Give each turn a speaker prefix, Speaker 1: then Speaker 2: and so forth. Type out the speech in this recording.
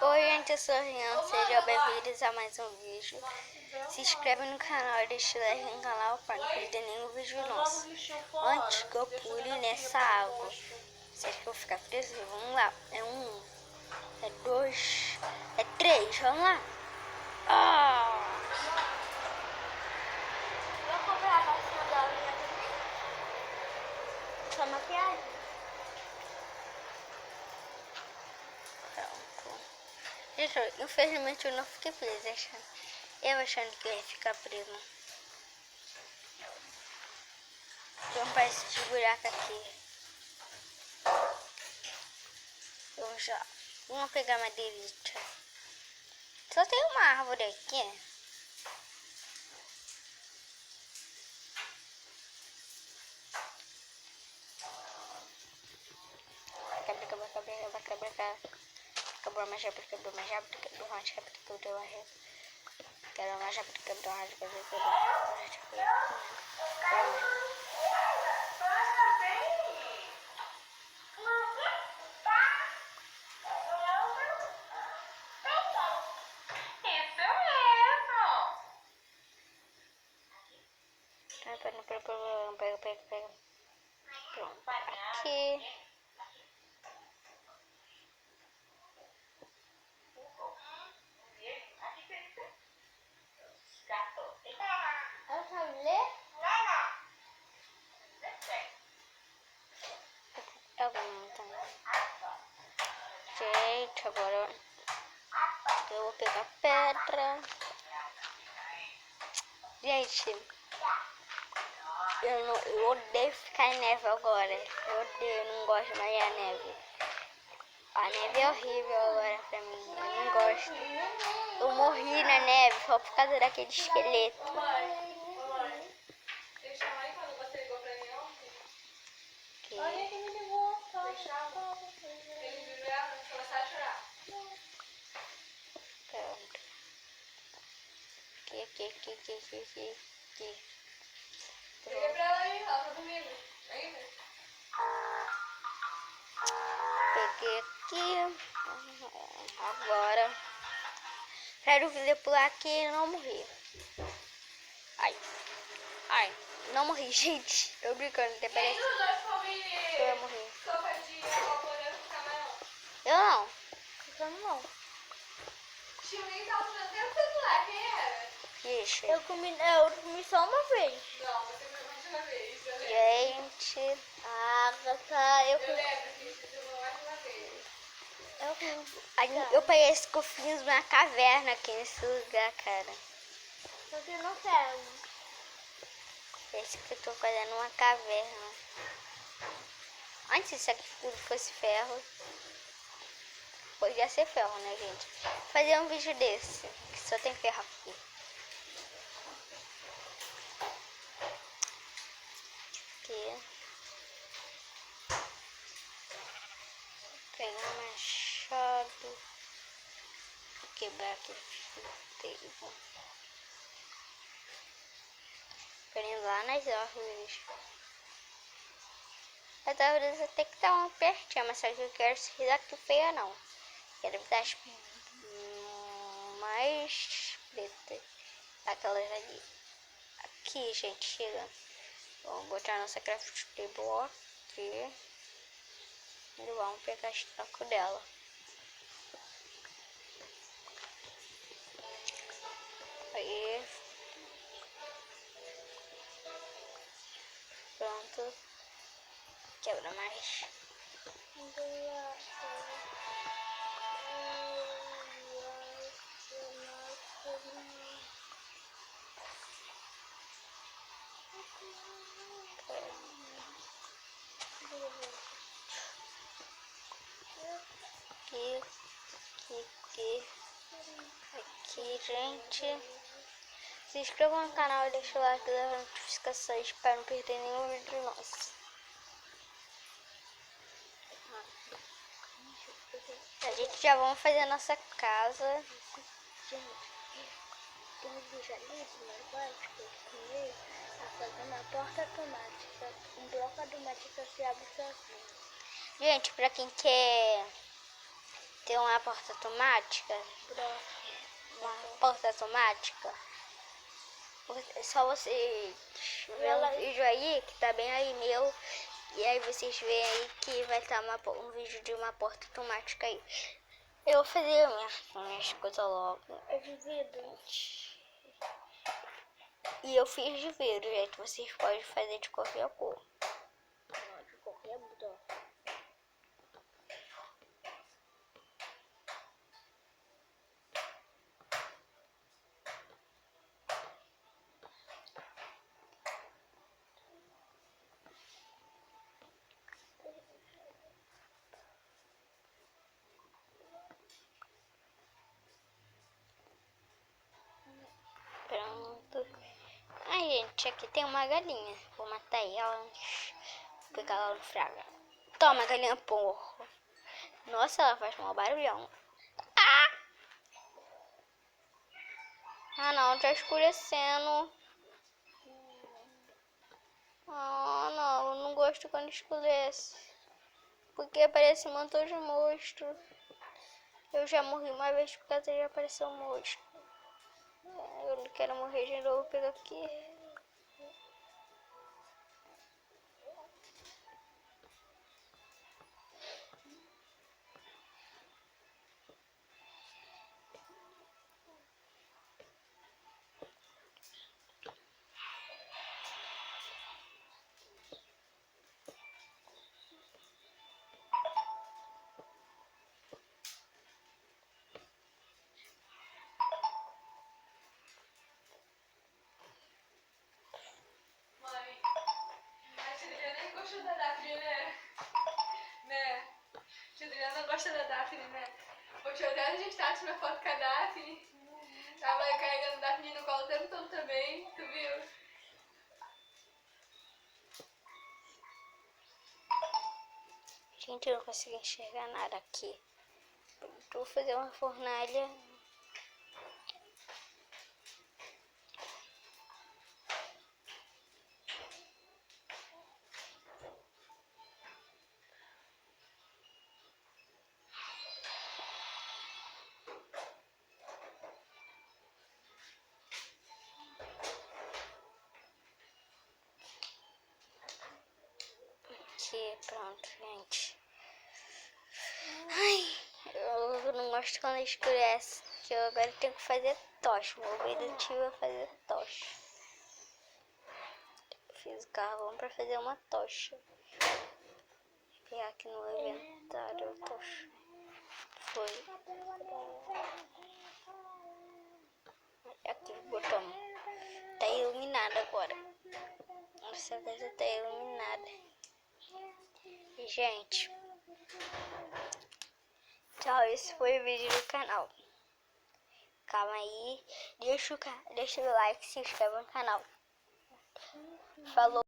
Speaker 1: Oi, gente, eu sou a Rian, sejam bem-vindos a mais um vídeo. Se inscreve no canal e deixa o like no canal para não perder nenhum vídeo nosso. Antes que eu pule nessa água. Vocês que eu vou ficar preso? Vamos lá. É um, é dois, é três. Vamos lá.
Speaker 2: Vou comprar a vacina da unha também? Só maquiagem?
Speaker 1: Pronto. Gente, infelizmente eu não fiquei preso, achando que eu ia ficar preso. Tem um pedaço de buraco aqui. Vamos pegar madeirita. Só tem uma árvore aqui. Quebrou mais rápido, quebrou mais rápido, quebrou mais rápido, quebrou mais rápido. Quebrou mais rápido, quebrou mais rápido, quebrou mais rápido. Pega. Pronto, aqui.
Speaker 2: Ela sabe ler?
Speaker 1: Gente, agora eu vou pegar pedra. Gente, eu odeio ficar em neve agora. Eu odeio, eu não gosto mais da neve. A neve é horrível agora pra mim, eu não gosto. Eu morri na neve só por causa daquele esqueleto.
Speaker 2: Olha que me ligou.
Speaker 1: Aqui.
Speaker 3: Liga pra ela aí, ela tá dormindo. Ainda?
Speaker 1: Peguei aqui. Agora. Quero ver pular aqui e não morrer. Ai, não morri, gente. Eu brincando, até parece
Speaker 3: Quem dos dois come
Speaker 1: que eu ia morrer.
Speaker 3: sopa de algodão com camarão?
Speaker 1: Eu não.
Speaker 3: Tio nem tava fazendo tempo todo lá, quem era?
Speaker 1: Ixi.
Speaker 2: Eu comi só uma vez.
Speaker 3: Não, você comeu mais de uma vez, eu lembro.
Speaker 1: Gente.
Speaker 2: Agatha, eu
Speaker 3: Eu
Speaker 2: comi.
Speaker 3: lembro que você comeu mais de uma vez.
Speaker 2: Eu comi.
Speaker 1: Eu parece que eu fiz uma caverna aqui nesse lugar, cara.
Speaker 2: Só que não serve.
Speaker 1: Parece que eu tô fazendo uma caverna. Antes isso aqui tudo fosse ferro. Podia ser ferro, né, gente? Vou fazer um vídeo desse, que só tem ferro aqui. Aqui. Vou pegar um machado. Vou quebrar aqui o telho. Querendo lá nas árvores. As árvores até que estavam pertinho, mas só que eu quero ser daqui feia não. Quero ver as mais pretas. Aquelas ali. Aqui, gente, chega. Vamos botar nossa craft table aqui. E vamos pegar o estoque dela. Aí. Pronto. Quebra mais. Aqui, gente. Se inscreva no canal e deixa o like das notificações para não perder nenhum vídeo nosso. A gente já vamos fazer a nossa casa.
Speaker 2: Gente, tem um vídeo ali do negócio que eu comi. Tá fazendo uma porta automática. Um bloco automático se abre sozinho.
Speaker 1: Gente, pra quem quer Tem uma porta automática. Uma porta automática. É só vocês ver um vídeo aí, que tá bem aí meu. E aí vocês veem aí que vai estar um vídeo de uma porta automática aí. Eu vou fazer minhas coisas logo.
Speaker 2: É de vidro.
Speaker 1: E eu fiz de vidro, gente. Vocês podem fazer de qualquer cor.
Speaker 2: Não, de qualquer botão.
Speaker 1: Pronto. Ai, gente, aqui tem uma galinha. Vou matar ela antes. Vou pegar ela no fraga. Toma, galinha porco. Nossa, ela faz um barulhão. Ah, não, tá escurecendo. Ah, não, eu não gosto quando escurece. Porque aparece um montão de monstro. Eu já morri uma vez por causa de aparecer um monstro. Eu não quero morrer de novo pelo aqui.
Speaker 3: Mãe, a tia Adriana nem gostou da Daphne, né? Né? A tia Adriana gosta da Daphne, né? O tio Adriana já está tirando foto com a Daphne. Tava carregando a Daphne no colo o tempo todo também, tu viu?
Speaker 1: Gente, eu não consigo enxergar nada aqui. Vou fazer uma fornalha. Aqui, pronto, gente. Ai, eu não gosto quando escurece. Que eu agora tenho que fazer tocha. Meu objetivo é fazer tocha. Fiz o carvão pra fazer uma tocha. Vou pegar aqui no inventário a tocha. Foi. Aqui o botão. Tá iluminado agora. Essa casa tá iluminada. E, gente, tchau, esse foi o vídeo do canal. Calma aí, deixa o like, se inscreve no canal. Falou.